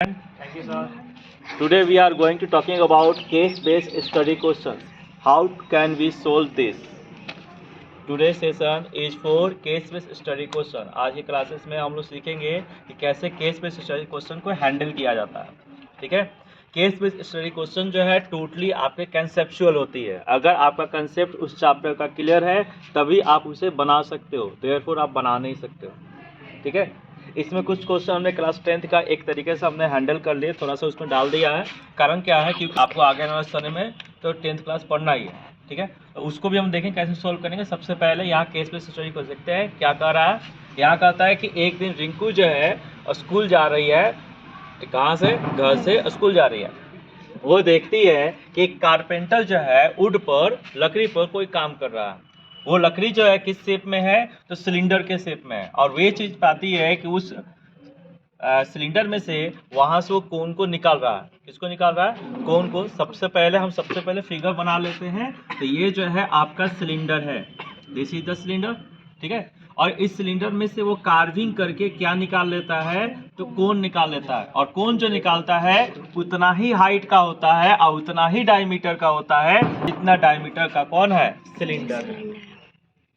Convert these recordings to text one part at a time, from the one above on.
Thank you, sir. Today we are going to talking about case-based study questions. How can we solve this? Today's session is for case-based study question. आज की classes में हम लोग सीखेंगे कि कैसे case-based study question को handle किया जाता है. ठीक है. केस बेस्ड स्टडी क्वेश्चन जो है टोटली आपके कंसेप्चुअल होती है. अगर आपका कंसेप्ट उस चैप्टर का क्लियर है तभी आप उसे बना सकते हो, देयरफॉर आप बना नहीं सकते हो. ठीक है. इसमें कुछ क्वेश्चन हमने क्लास 10th का एक तरीके से हमने हैंडल कर लिए, थोड़ा सा उसमें डाल दिया है. कारण क्या है कि आपको आगे आने वाले समय में तो 10th क्लास पढ़ना ही है. ठीक है. तो उसको भी हम देखें कैसे सॉल्व करेंगे. सबसे पहले यहाँ केस बेस्ड स्टडी को देखते हैं. क्या कह रहा है. यहाँ कहता है कि एक दिन रिंकू जो है स्कूल जा रही है. कहाँ से? घर से स्कूल जा रही है. वो देखती है कि एक कारपेंटर जो है वुड पर, लकड़ी पर कोई काम कर रहा है. वो लकड़ी जो है किस शेप में है? तो सिलेंडर के शेप में है. और वे चीज़ पाती है कि उस सिलेंडर में से वहाँ से वो कोन को निकाल रहा है. किसको निकाल रहा है? कोन को. सबसे पहले फिगर बना लेते हैं. तो ये जो है आपका सिलेंडर है. This is the cylinder. ठीक है. और इस सिलेंडर में से वो कार्विंग करके क्या निकाल लेता है? तो कोन निकाल लेता है. और कोन जो निकालता है उतना ही हाइट का होता है और उतना ही डायमीटर का होता है जितना डायमीटर का कौन है? सिलेंडर है.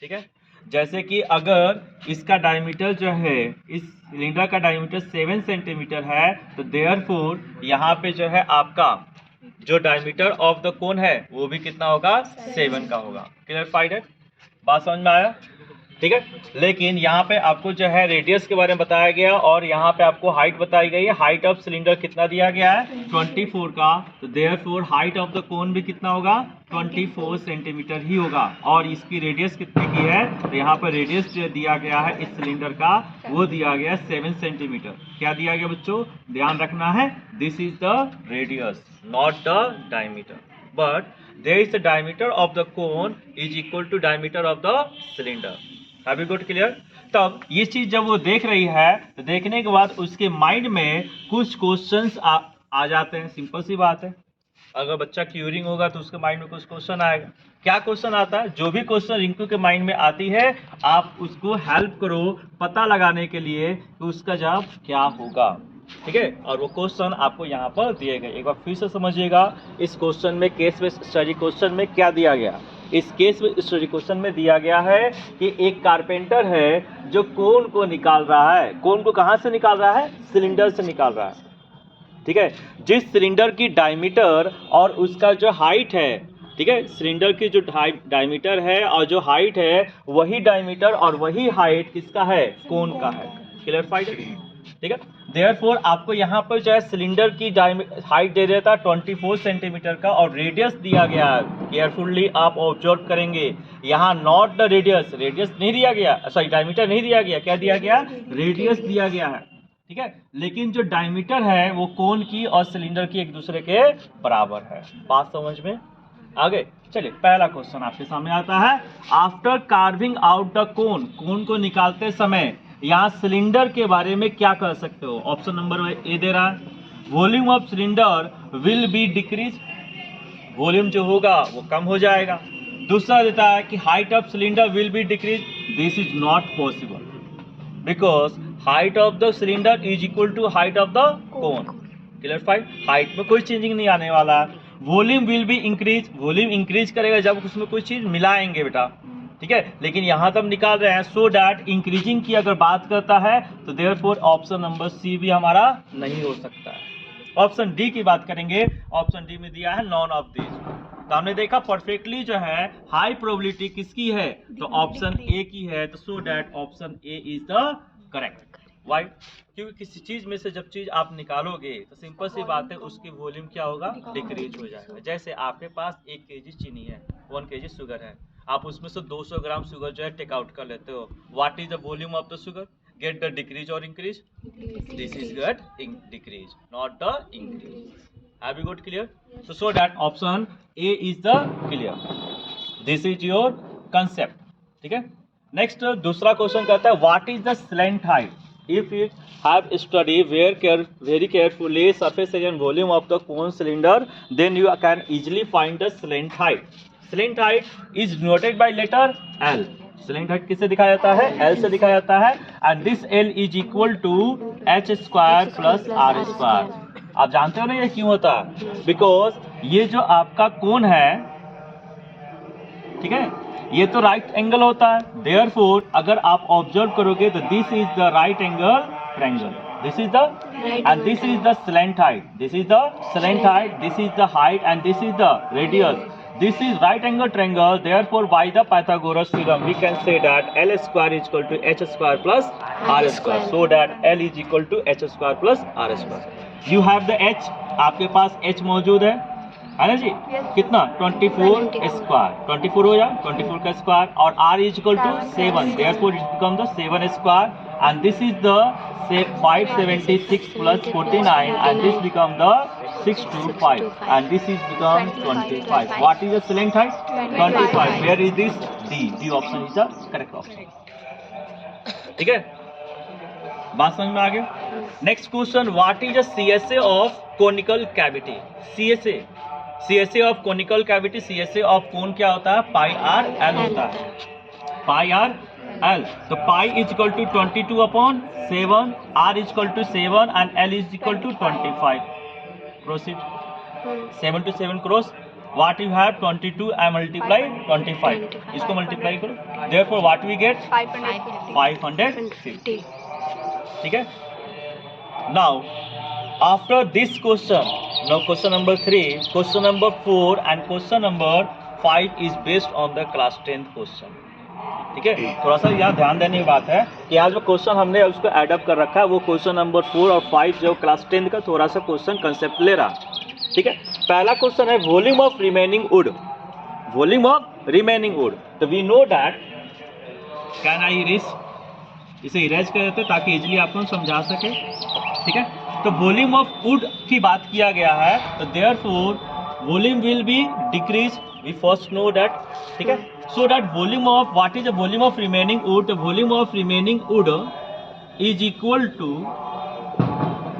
ठीक है. जैसे कि अगर इसका डायमीटर जो है, इस सिलेंडर का डायमीटर 7 सेंटीमीटर है, तो देयरफॉर यहाँ पे जो है आपका जो डायमीटर ऑफ द कोन है वो भी कितना होगा? 7 का होगा. क्लियरफाइड है? बात समझ में आया? ठीक है. लेकिन यहाँ पे आपको जो है रेडियस के बारे में बताया गया और यहाँ पे आपको हाइट बताई गई है. हाइट ऑफ सिलेंडर कितना दिया गया है? 24 का. तो देयरफॉर हाइट ऑफ द कोन भी कितना होगा? 24 सेंटीमीटर ही होगा. और इसकी रेडियस कितने की है? तो यहाँ पर रेडियस जो दिया गया है इस सिलेंडर का वो दिया गया है 7 सेंटीमीटर. क्या दिया गया बच्चों? ध्यान रखना है. This is the radius, not the diameter. But there is the diameter of the cone is equal to diameter of the cylinder. Have you got clear? तब ये चीज जब वो देख रही है तो देखने के बाद उसके माइंड में कुछ क्वेश्चंस आ जाते हैं. सिंपल सी बात है. अगर बच्चा क्यूरिंग होगा तो उसके माइंड में कुछ क्वेश्चन आएगा. क्या क्वेश्चन आता है? जो भी क्वेश्चन रिंकू के माइंड में आती है आप उसको हेल्प करो पता लगाने के लिए कि उसका जवाब क्या होगा. ठीक है. और वो क्वेश्चन आपको यहाँ पर दिए गए. एक बार फिर से समझिएगा. इस क्वेश्चन में केस बेस्ड स्टडी क्वेश्चन में क्या दिया गया? इस केस बेस्ड स्टडी क्वेश्चन में दिया गया है कि एक कारपेंटर है जो कोन को निकाल रहा है. कोन को कहाँ से निकाल रहा है? सिलेंडर से निकाल रहा है. ठीक है. जिस सिलेंडर की डायमीटर और उसका जो हाइट है, ठीक है, सिलेंडर की जो डायमीटर है और जो हाइट है वही डायमीटर और वही हाइट किसका है? कोन का है. क्लियरफाइड? ठीक है. देयरफॉर आपको यहाँ पर जो है सिलेंडर की हाइट दे देता है 24 सेंटीमीटर का और रेडियस दिया गया है. केयरफुली आप ऑब्जर्व करेंगे. यहाँ नॉट द रेडियस नहीं दिया गया, सॉरी डायमीटर नहीं दिया गया. क्या दिया गया? रेडियस दिया गया है. ठीक है. लेकिन जो डायमीटर है वो कोन की और सिलेंडर की एक दूसरे के बराबर है. बात समझ में आगे? चलिए पहला क्वेश्चन आपके सामने आता है. After carving out the cone को निकालते समय यहाँ सिलेंडर के बारे में क्या कर सकते हो? ऑप्शन नंबर ए दे रहा है volume of cylinder will be decrease. Volume जो होगा वो कम हो जाएगा. दूसरा देता है कि height of cylinder will be decrease. This is not possible because height of the cylinder is equal to height of the cone. Clarified? Height में कोई चेंजिंग नहीं आने वाला. Volume will be increase. Volume increase करेगा जब उसमें कोई चीज मिलाएंगे बेटा. ठीक है. लेकिन यहाँ तो हम निकाल रहे हैं सो डैट इंक्रीजिंग की अगर बात करता है तो देयरफॉर ऑप्शन नंबर सी भी हमारा नहीं हो सकता है. ऑप्शन डी की बात करेंगे. ऑप्शन डी में दिया है नॉन ऑफ दिस. तो हमने देखा परफेक्टली जो है हाई प्रोबेबिलिटी किसकी है? तो ऑप्शन ए की है. तो so that option A is the correct. Why? क्योंकि किसी चीज में से जब चीज आप निकालोगे तो सिंपल सी बात है उसकी वॉल्यूम क्या होगा? डिक्रीज हो जाएगा. जैसे आपके पास 1 kg चीनी है, 1 kg शुगर है. आप उसमें से 200 ग्राम शुगर जो है टेक आउट कर लेते हो. What is the volume of the sugar? Get the decrease और increase? This is get decrease, not the increase. Have you got clear? So that option A is the clear. This is your concept. ठीक है. Next दूसरा question कहता है what is the slant height? If you have studied very carefully surface area and volume of the cone cylinder, then you can easily find the slant height. Slant height is denoted by letter L. Cylinder height किससे दिखाया जाता है? L से दिखाया जाता है। And this L is equal to h square plus r square. आप जानते हो ना ये क्यों होता है? बिकॉज ये जो आपका कोण है, ठीक है, ये तो राइट एंगल होता है। देयरफॉर अगर आप ऑब्जर्व करोगे तो this is the right angle triangle, this is the and this is the slant height, this is the slant height, this is the height and this is the radius, this is right angle triangle. Therefore by the Pythagoras theorem we can say that L square is equal to h square plus r square, so that L is equal to h square plus r square. You have the h, आपके पास h मौजूद है ना जी? कितना? 24 square, 24 हो जाए 24 का square, और r is equal to 7, therefore it becomes the 7 square, and this is the 576 plus 49, and this become the 625, and this is become 25. What is the slant height? 25. Where is this? D. D option is the correct option. ठीक है, बात समझ में आ गया? Next question, what is the CSA of conical cavity? CSA of conical cavity, CSA of cone क्या होता है? पाई r L होता है, पाई आर एल। तो pi is equal to 22/7, r is equal to 7 and l is equal to 25। Proceed, 7 to 7 cross, what you have? 22 I multiply 25, इसको multiply करो, therefore what we get? 550। ठीक है। Now after this question, now question number 3, question number 4 and question number 5 is based on the class 10th question. ठीक है, थोड़ा सा यहाँ ध्यान देने की बात है कि आज जो क्वेश्चन हमने उसको ऐड अप कर रखा है वो क्वेश्चन नंबर 4 और 5 जो क्लास 10 का थोड़ा सा क्वेश्चन कंसेप्ट ले रहा। ठीक है, पहला क्वेश्चन है volume of remaining wood, volume of remaining wood. तो we know that, can I erase, इसे इरेज कर देते ताकि इजिली आपको समझा सके। ठीक है, तो वॉल्यूम ऑफ वुड की बात किया गया है, तो therefore volume will be decrease, we first know that. ठीक है, so that volume of, what is the volume of remaining wood? The volume of remaining wood is equal to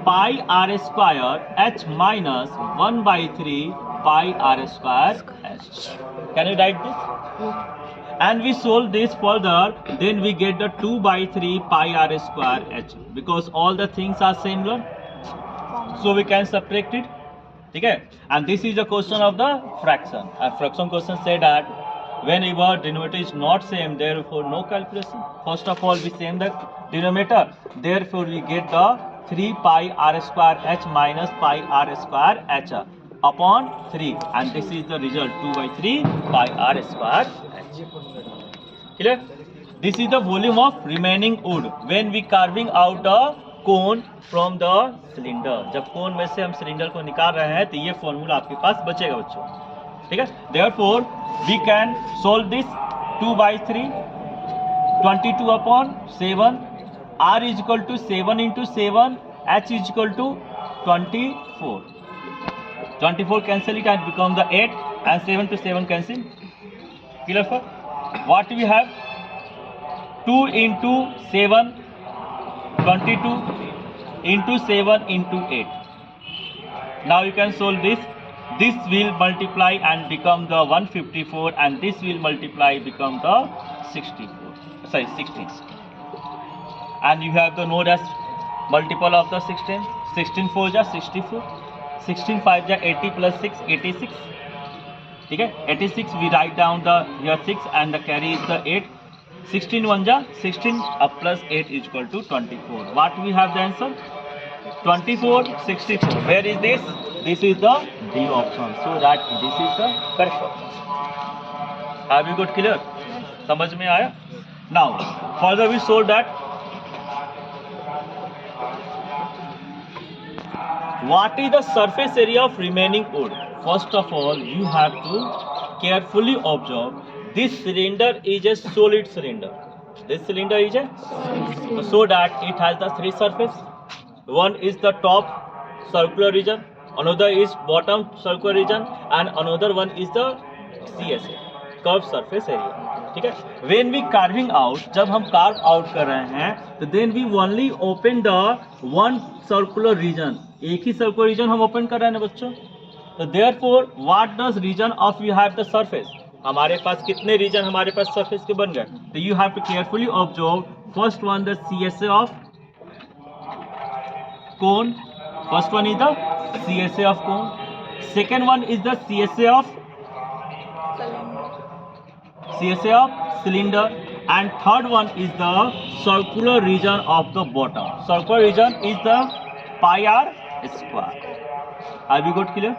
pi r square h minus 1/3 pi r square h। Can you write this? And we solve this further, then we get the 2/3 pi r square h, because all the things are similar, so we can subtract it. ठीक है, and this is the question of the fraction, and fraction question say that whenever denominator is not same, therefore no calculation. First of all we same the denominator, therefore we get the 3 pi r square h minus pi r square h upon 3, and this is the result, 2/3 pi r square h. Clear? This is the volume of remaining wood when we carving out a cone from the cylinder. जब कोन में से हम cylinder को निकाल रहे हैं तो ये फॉर्मूला आपके पास बचेगा बच्चों। ठीक है, therefore we can solve this 2/3, 22/7, r is equal to 7 into 7, h is equal to 24. 24 cancel it and become the 8, and 7 to 7 cancel. Clear sir? What we have? 2 into 7, 22 into 7 into 8. Now you can solve this. This will multiply and become the 154, and this will multiply become the 64. Sorry, 16. And you have the node as multiple of the 16. 16 4 ja 64. 16 5 ja 80 plus 6 86. ठीक है, 86 we write down the here 6 and the carry is the 8. 16 1 ja 16 up plus 8 is equal to 24. What we have the answer? 24 64. Where is this? This is the D option, so that this is the correct option. Have you got clear? समझ में आया? Now further we show that what is the surface area of remaining wood? First of all, you have to carefully observe this cylinder is a solid cylinder. This cylinder is a so that it has the three surface. One is the top circular region, another is bottom circular region, and another one is the CSA, curved surface area. ठीक है, when we carving out, जब हम carve out कर रहे हैं तो then we only open the one circular region. एक ही सर्कुलर रीजन हम ओपन कर रहे हैं ना बच्चों। तो therefore what does region of you have the surface? हमारे पास कितने रीजन हमारे पास सरफेस के बन गए? तो you have to carefully observe first one the CSA of cone. First one is the CSA of cone. Second one is the CSA of cylinder, and third one is the circular region of the bottom. Circular region is the pi r square. Have you got clear?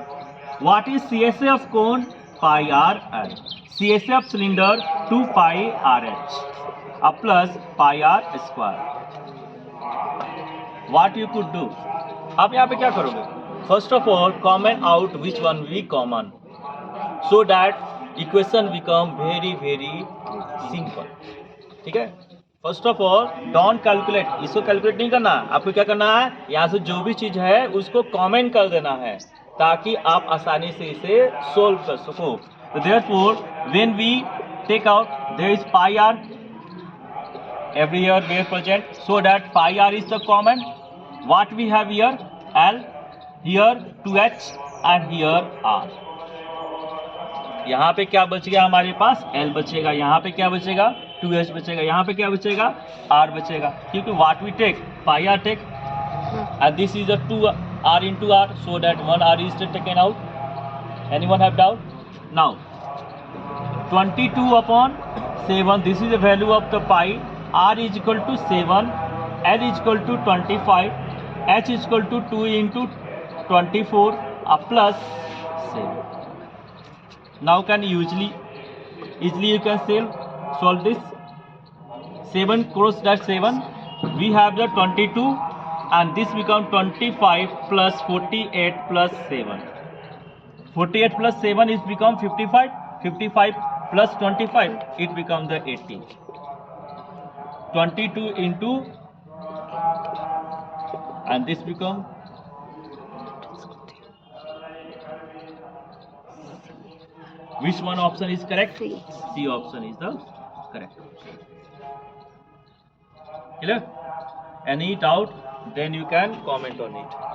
What is CSA of cone? Pi r l. CSA of cylinder 2 pi r h plus pi r square. What you could do? आप यहाँ पे क्या करोगे? First of all common out which one we common, so that equation become very very simple. ठीक है. First of all don't calculate, इसको calculate नहीं करना. आपको क्या करना है, यहाँ से जो भी चीज है उसको कॉमन कर देना है ताकि आप आसानी से इसे सोल्व कर सको. तो therefore when we take out there is pi r everywhere where present, so that pi r is the common. What we have here? L, here 2h and here r. यहाँ पे क्या बच गया हमारे पास? L बचेगा. यहाँ पे क्या बचेगा? 2h बचेगा. यहाँ पे क्या बचेगा? r बचेगा. क्योंकि what we take? pi r take, and this is a 2 r into r, so that 1 r is taken out. Anyone have doubt? Now 22 upon 7, this is the value of the pi. R is equal to 7, L is equal to 25, H is equal to 2 into 24 plus 7. Now can easily you can solve this. 7 cross that 7, we have the 22, and this become 25 plus 48 plus 7. 48 plus 7 is become 55. 55 plus 25, it becomes the 80. 22 into, and this become, which one option is correct? C option is the correct. Clear? Any doubt? Then you can comment on it.